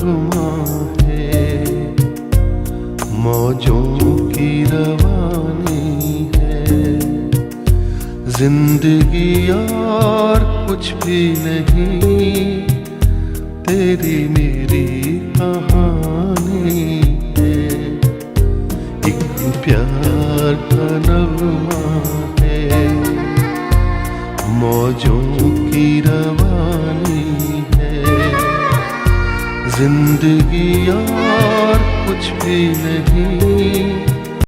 नगमा है, मौजों की रवानी है। जिंदगी और कुछ भी नहीं, तेरी मेरी कहानी है। एक प्यार का नगमा है, मौजों की रवानी है। जिंदगी और कुछ भी नहीं,